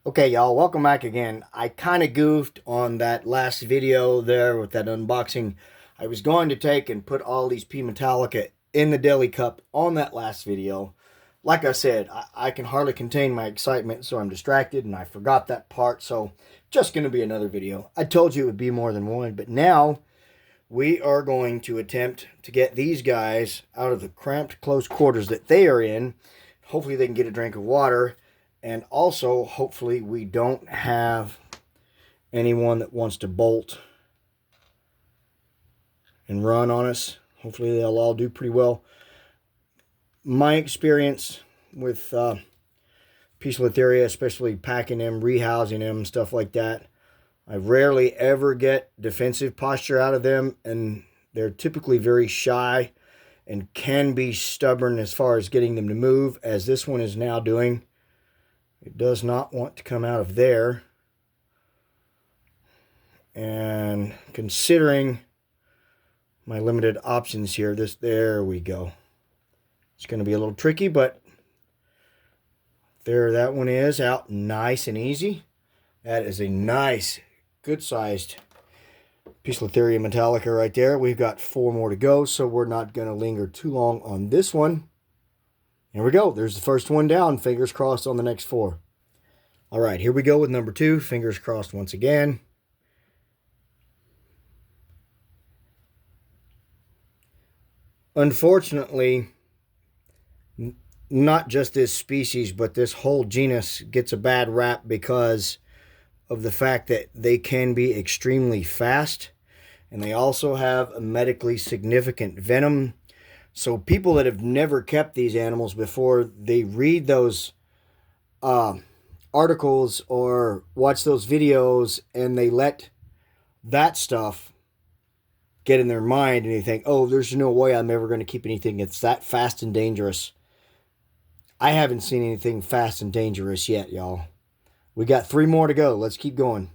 Okay, y'all, welcome back again. I kind of goofed on that last video there with that unboxing. I was going to take and put all these P Metallica in the deli cup on that last video. Like I said, I can hardly contain my excitement, so I'm distracted and I forgot that part. So just going to be another video. I told you it would be more than one, but now we are going to attempt to get these guys out of the cramped close quarters that they are in. Hopefully they can get a drink of water. And also, hopefully, we don't have anyone that wants to bolt and run on us. Hopefully, they'll all do pretty well. My experience with Poecilotheria, especially packing them, rehousing them, stuff like that, I rarely ever get defensive posture out of them, and they're typically very shy and can be stubborn as far as getting them to move, as this one is now doing. It does not want to come out of there. And considering my limited options here, there we go. It's going to be a little tricky, but there that one is out nice and easy. That is a nice, good-sized Poecilotheria metallica right there. We've got 4 more to go, so we're not going to linger too long on this one. Here we go. There's the first one down. Fingers crossed on the next 4. All right, here we go with number 2. Fingers crossed once again. Unfortunately, not just this species, but this whole genus gets a bad rap because of the fact that they can be extremely fast, and they also have a medically significant venom. So people that have never kept these animals before, they read those articles or watch those videos, and they let that stuff get in their mind, and they think, oh, there's no way I'm ever going to keep anything that's that fast and dangerous. I haven't seen anything fast and dangerous yet, y'all. We got 3 more to go. Let's keep going.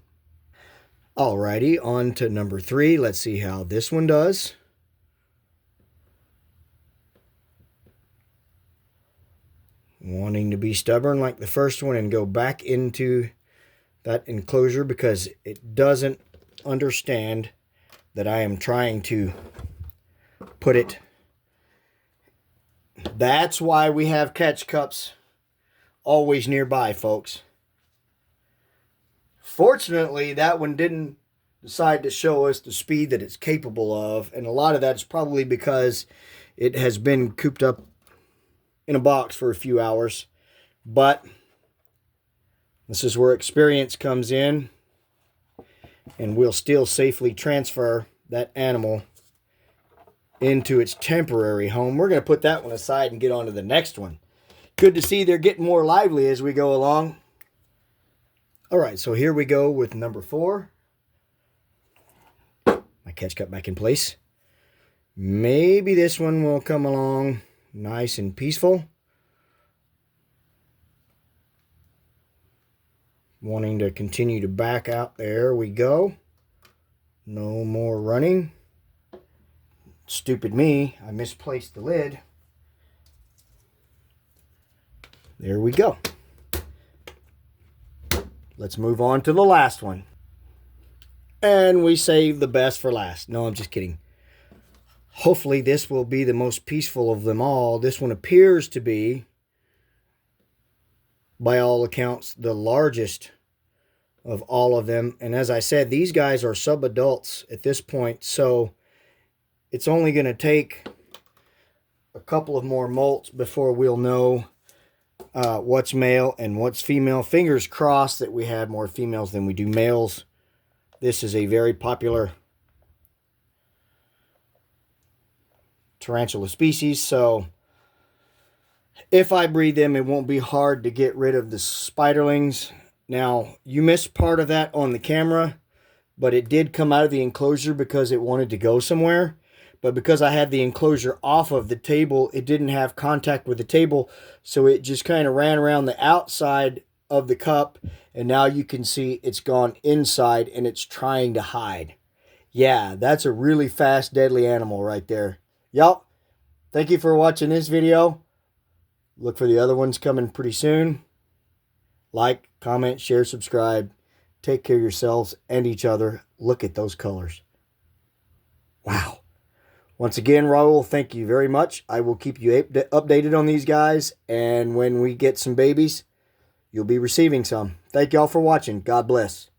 Alrighty, on to number 3. Let's see how this one does. Wanting to be stubborn like the first one and go back into that enclosure because it doesn't understand that I am trying to put it. That's why we have catch cups always nearby, folks. Fortunately, that one didn't decide to show us the speed that it's capable of, and a lot of that's probably because it has been cooped up in a box for a few hours. But this is where experience comes in, and we'll still safely transfer that animal into its temporary home. We're going to put that one aside and get on to the next one. Good to see they're getting more lively as we go along. All right, so here we go with number 4. My catch cup back in place. Maybe this one will come along nice and peaceful. Wanting to continue to back out. There we go. No more running. Stupid me, I misplaced the lid. There we go. Let's move on to the last one. And we save the best for last. No, I'm just kidding. Hopefully this will be the most peaceful of them all. This one appears to be, by all accounts, the largest of all of them. And as I said, these guys are subadults at this point, so it's only going to take a couple of more molts before we'll know what's male and what's female. Fingers crossed that we have more females than we do males. This is a very popular tarantula species, so if I breed them, it won't be hard to get rid of the spiderlings. Now, you missed part of that on the camera, but it did come out of the enclosure because it wanted to go somewhere. But because I had the enclosure off of the table, it didn't have contact with the table, so it just kind of ran around the outside of the cup, and now you can see it's gone inside and it's trying to hide. Yeah, that's a really fast, deadly animal right there. Y'all, thank you for watching this video. Look for the other ones coming pretty soon. Like, comment, share, subscribe. Take care of yourselves and each other. Look at those colors. Wow. Once again, Raul, thank you very much. I will keep you updated on these guys. And when we get some babies, you'll be receiving some. Thank y'all for watching. God bless.